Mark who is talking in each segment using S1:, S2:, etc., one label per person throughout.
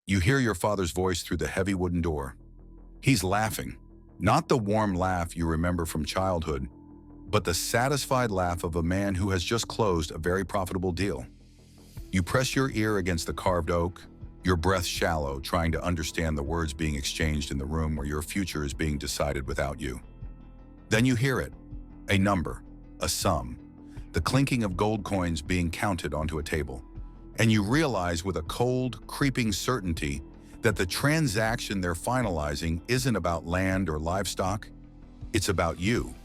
S1: You hear your father's voice through the heavy wooden door. He's laughing, not the warm laugh you remember from childhood, but the satisfied laugh of a man who has just closed a very profitable deal. You press your ear against the carved oak, your breath shallow, trying to understand the words being exchanged in the room where your future is being decided without you. Then you hear it, a number, a sum, the clinking of gold coins being counted onto a table. And you realize with a cold, creeping certainty that the transaction they're finalizing isn't about land or livestock, it's about you.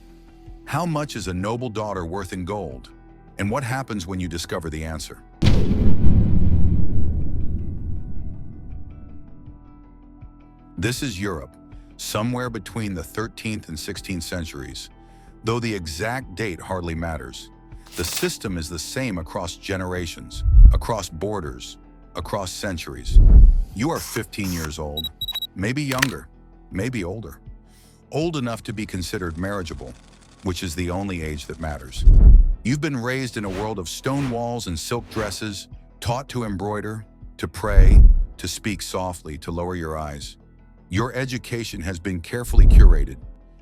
S1: How much is a noble daughter worth in gold? And what happens when you discover the answer? This is Europe, somewhere between the 13th and 16th centuries. Though the exact date hardly matters, the system is the same across generations, across borders, across centuries. You are 15 years old, maybe younger, maybe older. Old enough to be considered marriageable, which is the only age that matters. You've been raised in a world of stone walls and silk dresses, taught to embroider, to pray, to speak softly, to lower your eyes. Your education has been carefully curated.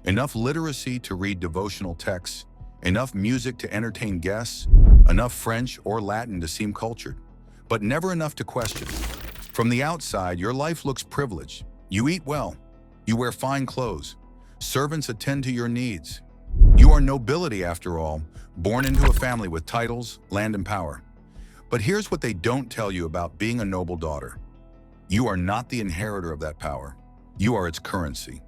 S1: Enough literacy to read devotional texts, enough music to entertain guests, enough French or Latin to seem cultured, but never enough to question. From the outside, your life looks privileged. You eat well. You wear fine clothes. Servants attend to your needs. You are nobility, after all, born into a family with titles, land, and power. But here's what they don't tell you about being a noble daughter. You are not the inheritor of that power. You are its currency.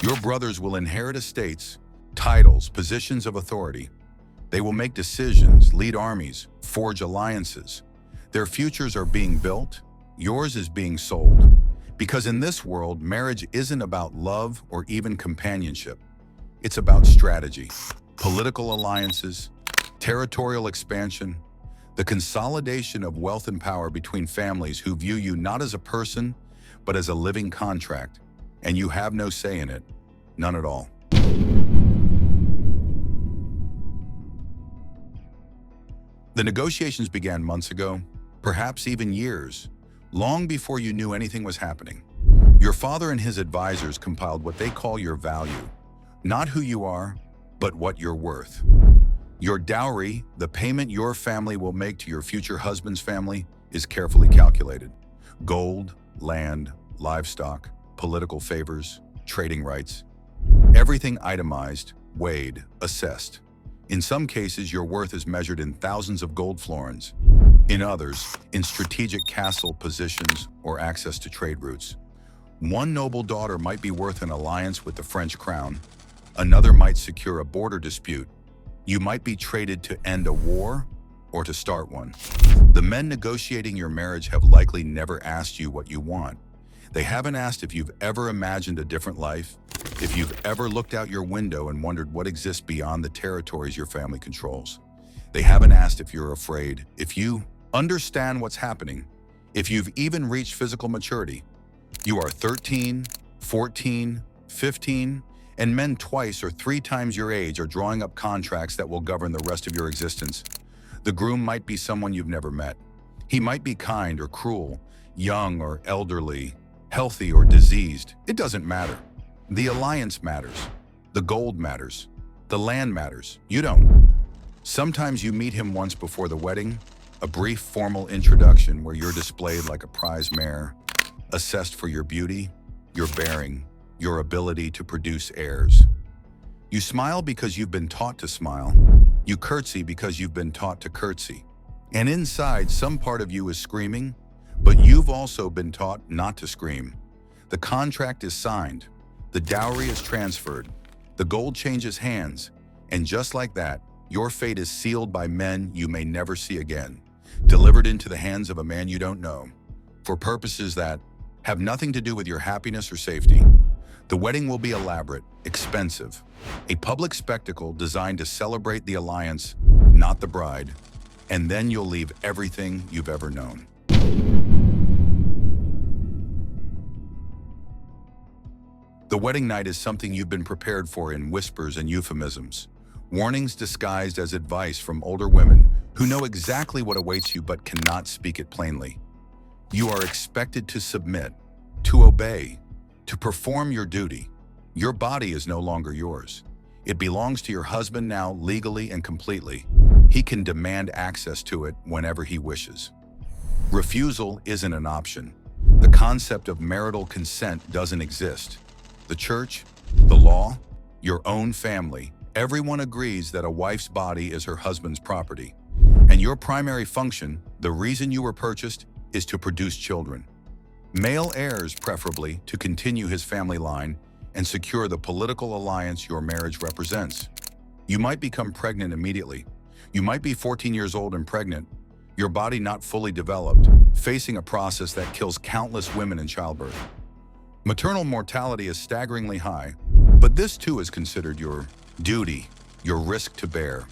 S1: Your brothers will inherit estates, titles, positions of authority. They will make decisions, lead armies, forge alliances. Their futures are being built. Yours is being sold. Because in this world, marriage isn't about love or even companionship. It's about strategy, political alliances, territorial expansion, the consolidation of wealth and power between families who view you not as a person, but as a living contract. And you have no say in it, none at all. The negotiations began months ago, perhaps even years, long before you knew anything was happening. Your father and his advisors compiled what they call your value, not who you are, but what you're worth. Your dowry, the payment your family will make to your future husband's family, is carefully calculated. Gold, land, livestock, political favors, trading rights. Everything itemized, weighed, assessed. In some cases, your worth is measured in thousands of gold florins. In others, in strategic castle positions or access to trade routes. One noble daughter might be worth an alliance with the French crown. Another might secure a border dispute. You might be traded to end a war or to start one. The men negotiating your marriage have likely never asked you what you want. They haven't asked if you've ever imagined a different life, if you've ever looked out your window and wondered what exists beyond the territories your family controls. They haven't asked if you're afraid, if you understand what's happening, if you've even reached physical maturity. You are 13, 14, 15, and men twice or three times your age are drawing up contracts that will govern the rest of your existence. The groom might be someone you've never met. He might be kind or cruel, young or elderly, healthy or diseased. It doesn't matter. The alliance matters. The gold matters. The land matters. You don't. Sometimes you meet him once before the wedding, a brief formal introduction where you're displayed like a prize mare, assessed for your beauty, your bearing, your ability to produce heirs. You smile because you've been taught to smile. You curtsy because you've been taught to curtsy. And inside, some part of you is screaming, but you've also been taught not to scream. The contract is signed. The dowry is transferred. The gold changes hands. And just like that, your fate is sealed by men you may never see again, delivered into the hands of a man you don't know, for purposes that have nothing to do with your happiness or safety. The wedding will be elaborate, expensive, a public spectacle designed to celebrate the alliance, not the bride. And then you'll leave everything you've ever known. The wedding night is something you've been prepared for in whispers and euphemisms, warnings disguised as advice from older women who know exactly what awaits you but cannot speak it plainly. You are expected to submit, to obey, to perform your duty. Your body is no longer yours. It belongs to your husband now, legally and completely. He can demand access to it whenever he wishes. Refusal isn't an option. The concept of marital consent doesn't exist. The church, the law, your own family, everyone agrees that a wife's body is her husband's property. And your primary function, the reason you were purchased, is to produce children. Male heirs, preferably, to continue his family line and secure the political alliance your marriage represents. You might become pregnant immediately. You might be 14 years old and pregnant, your body not fully developed, facing a process that kills countless women in childbirth. Maternal mortality is staggeringly high, but this too is considered your duty, your risk to bear.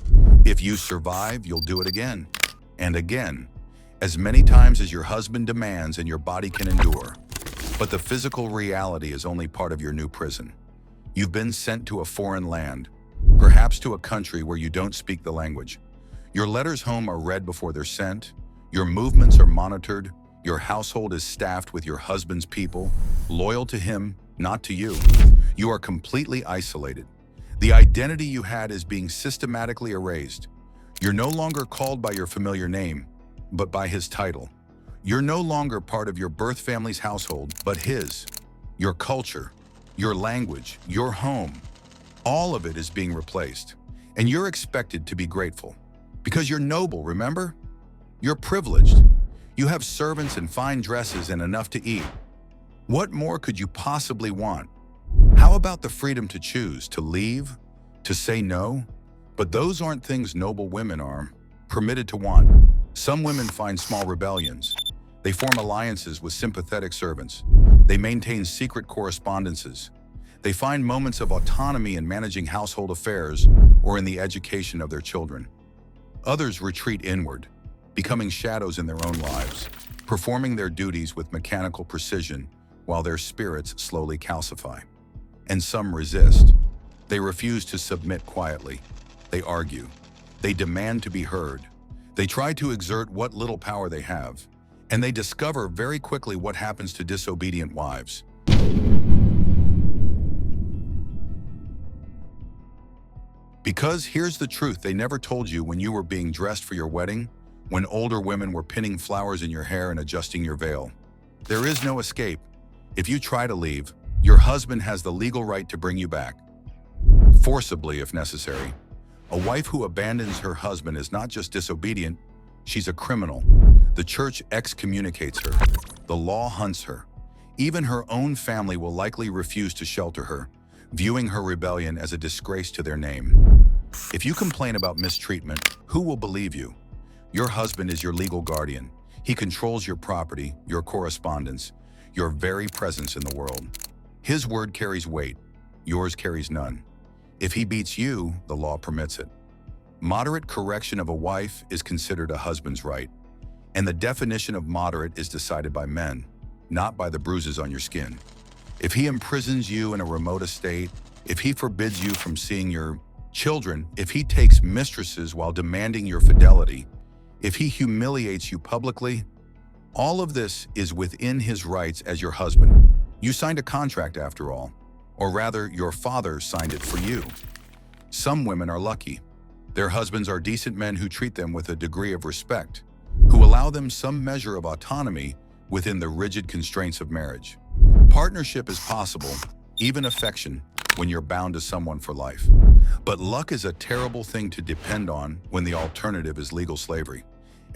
S1: If you survive, you'll do it again and again, as many times as your husband demands and your body can endure. But the physical reality is only part of your new prison. You've been sent to a foreign land, perhaps to a country where you don't speak the language. Your letters home are read before they're sent, your movements are monitored, your household is staffed with your husband's people, loyal to him, not to you. You are completely isolated. The identity you had is being systematically erased. You're no longer called by your familiar name, but by his title. You're no longer part of your birth family's household, but his. Your culture, your language, your home, all of it is being replaced. And you're expected to be grateful. Because you're noble, remember? You're privileged. You have servants and fine dresses and enough to eat. What more could you possibly want? How about the freedom to choose, to leave, to say no? But those aren't things noble women are permitted to want. Some women find small rebellions. They form alliances with sympathetic servants. They maintain secret correspondences. They find moments of autonomy in managing household affairs or in the education of their children. Others retreat inward, becoming shadows in their own lives, performing their duties with mechanical precision while their spirits slowly calcify. And some resist. They refuse to submit quietly. They argue. They demand to be heard. They try to exert what little power they have, and they discover very quickly what happens to disobedient wives. Because here's the truth they never told you when you were being dressed for your wedding, when older women were pinning flowers in your hair and adjusting your veil. There is no escape. If you try to leave, your husband has the legal right to bring you back, forcibly if necessary. A wife who abandons her husband is not just disobedient, she's a criminal. The church excommunicates her. The law hunts her. Even her own family will likely refuse to shelter her, viewing her rebellion as a disgrace to their name. If you complain about mistreatment, who will believe you? Your husband is your legal guardian. He controls your property, your correspondence, your very presence in the world. His word carries weight. Yours carries none. If he beats you, the law permits it. Moderate correction of a wife is considered a husband's right. And the definition of moderate is decided by men, not by the bruises on your skin. If he imprisons you in a remote estate, if he forbids you from seeing your children, if he takes mistresses while demanding your fidelity, if he humiliates you publicly, all of this is within his rights as your husband. You signed a contract after all, or rather, your father signed it for you. Some women are lucky. Their husbands are decent men who treat them with a degree of respect, who allow them some measure of autonomy within the rigid constraints of marriage. Partnership is possible, even affection, when you're bound to someone for life. But luck is a terrible thing to depend on when the alternative is legal slavery.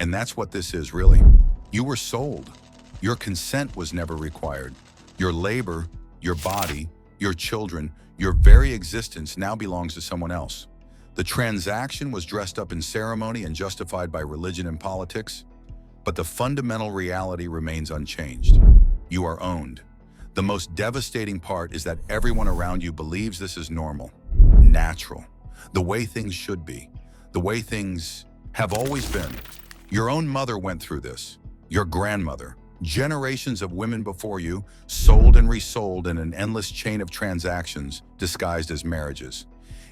S1: And that's what this is, really. You were sold. Your consent was never required. Your labor, your body, your children, your very existence now belongs to someone else. The transaction was dressed up in ceremony and justified by religion and politics, but the fundamental reality remains unchanged. You are owned. The most devastating part is that everyone around you believes this is normal, natural, the way things should be, the way things have always been. Your own mother went through this, your grandmother, generations of women before you, sold and resold in an endless chain of transactions disguised as marriages.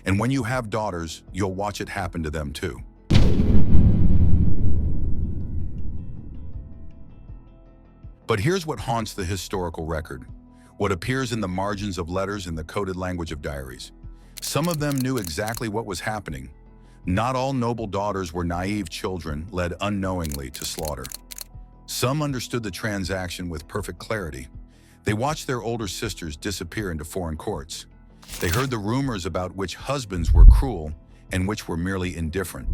S1: And when you have daughters, you'll watch it happen to them too. But here's what haunts the historical record, what appears in the margins of letters in the coded language of diaries. Some of them knew exactly what was happening. Not all noble daughters were naive children led unknowingly to slaughter. Some understood the transaction with perfect clarity. They watched their older sisters disappear into foreign courts. They heard the rumors about which husbands were cruel and which were merely indifferent.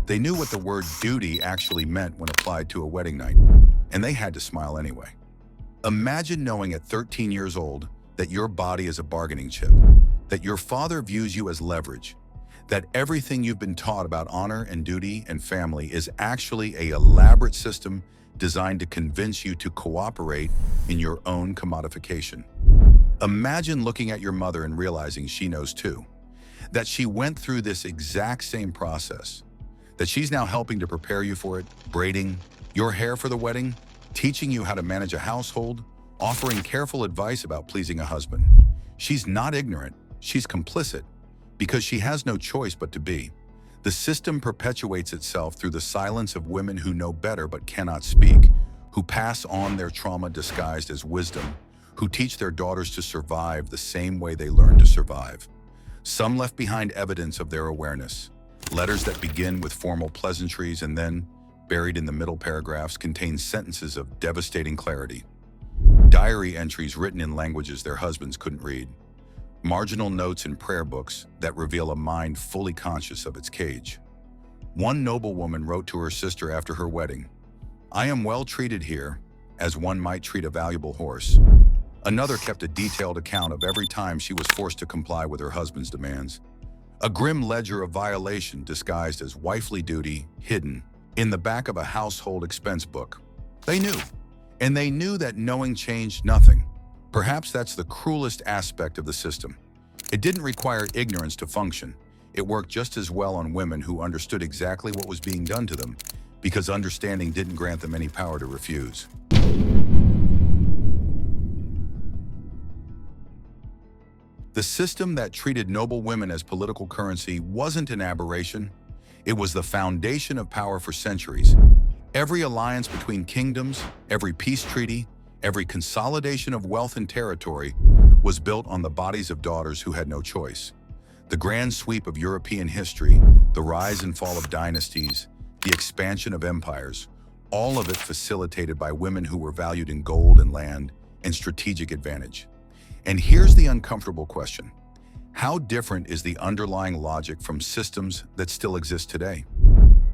S1: They knew what the word duty actually meant when applied to a wedding night, and they had to smile anyway. Imagine knowing at 13 years old that your body is a bargaining chip, that your father views you as leverage, that everything you've been taught about honor and duty and family is actually an elaborate system designed to convince you to cooperate in your own commodification. Imagine looking at your mother and realizing she knows too, that she went through this exact same process, that she's now helping to prepare you for it, braiding your hair for the wedding, teaching you how to manage a household, offering careful advice about pleasing a husband. She's not ignorant, she's complicit, because she has no choice but to be. The system perpetuates itself through the silence of women who know better but cannot speak, who pass on their trauma disguised as wisdom, who teach their daughters to survive the same way they learned to survive. Some left behind evidence of their awareness. Letters that begin with formal pleasantries and then, buried in the middle paragraphs, contain sentences of devastating clarity. Diary entries written in languages their husbands couldn't read. Marginal notes in prayer books that reveal a mind fully conscious of its cage. One noblewoman wrote to her sister after her wedding, "I am well treated here, as one might treat a valuable horse." Another kept a detailed account of every time she was forced to comply with her husband's demands. A grim ledger of violation disguised as wifely duty hidden in the back of a household expense book. They knew, and they knew that knowing changed nothing. Perhaps that's the cruelest aspect of the system. It didn't require ignorance to function. It worked just as well on women who understood exactly what was being done to them, because understanding didn't grant them any power to refuse. The system that treated noble women as political currency wasn't an aberration. It was the foundation of power for centuries. Every alliance between kingdoms, every peace treaty, every consolidation of wealth and territory was built on the bodies of daughters who had no choice. The grand sweep of European history, the rise and fall of dynasties, the expansion of empires, all of it facilitated by women who were valued in gold and land and strategic advantage. And here's the uncomfortable question. How different is the underlying logic from systems that still exist today?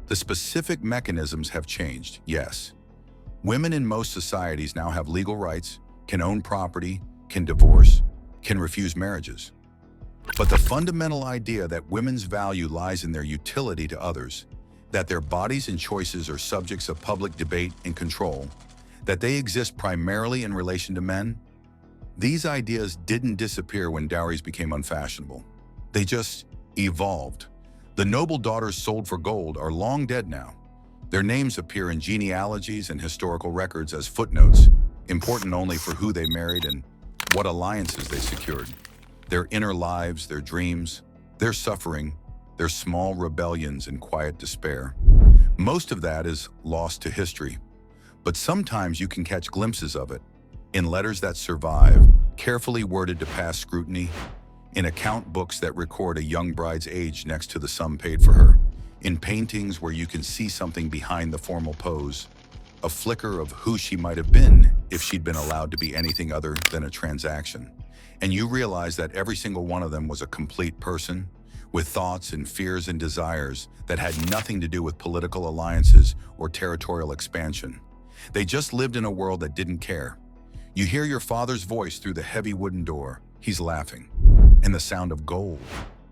S1: The specific mechanisms have changed, yes. Women in most societies now have legal rights, can own property, can divorce, can refuse marriages. But the fundamental idea that women's value lies in their utility to others, that their bodies and choices are subjects of public debate and control, that they exist primarily in relation to men, these ideas didn't disappear when dowries became unfashionable. They just evolved. The noble daughters sold for gold are long dead now. Their names appear in genealogies and historical records as footnotes, important only for who they married and what alliances they secured. Their inner lives, their dreams, their suffering, their small rebellions and quiet despair. Most of that is lost to history, but sometimes you can catch glimpses of it in letters that survive, carefully worded to pass scrutiny, in account books that record a young bride's age next to the sum paid for her, in paintings where you can see something behind the formal pose, a flicker of who she might have been if she'd been allowed to be anything other than a transaction. And you realize that every single one of them was a complete person, with thoughts and fears and desires that had nothing to do with political alliances or territorial expansion. They just lived in a world that didn't care. You hear your father's voice through the heavy wooden door. He's laughing. And the sound of gold.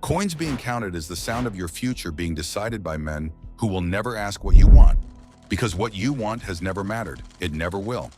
S1: Coins being counted is the sound of your future being decided by men who will never ask what you want, because what you want has never mattered. It never will.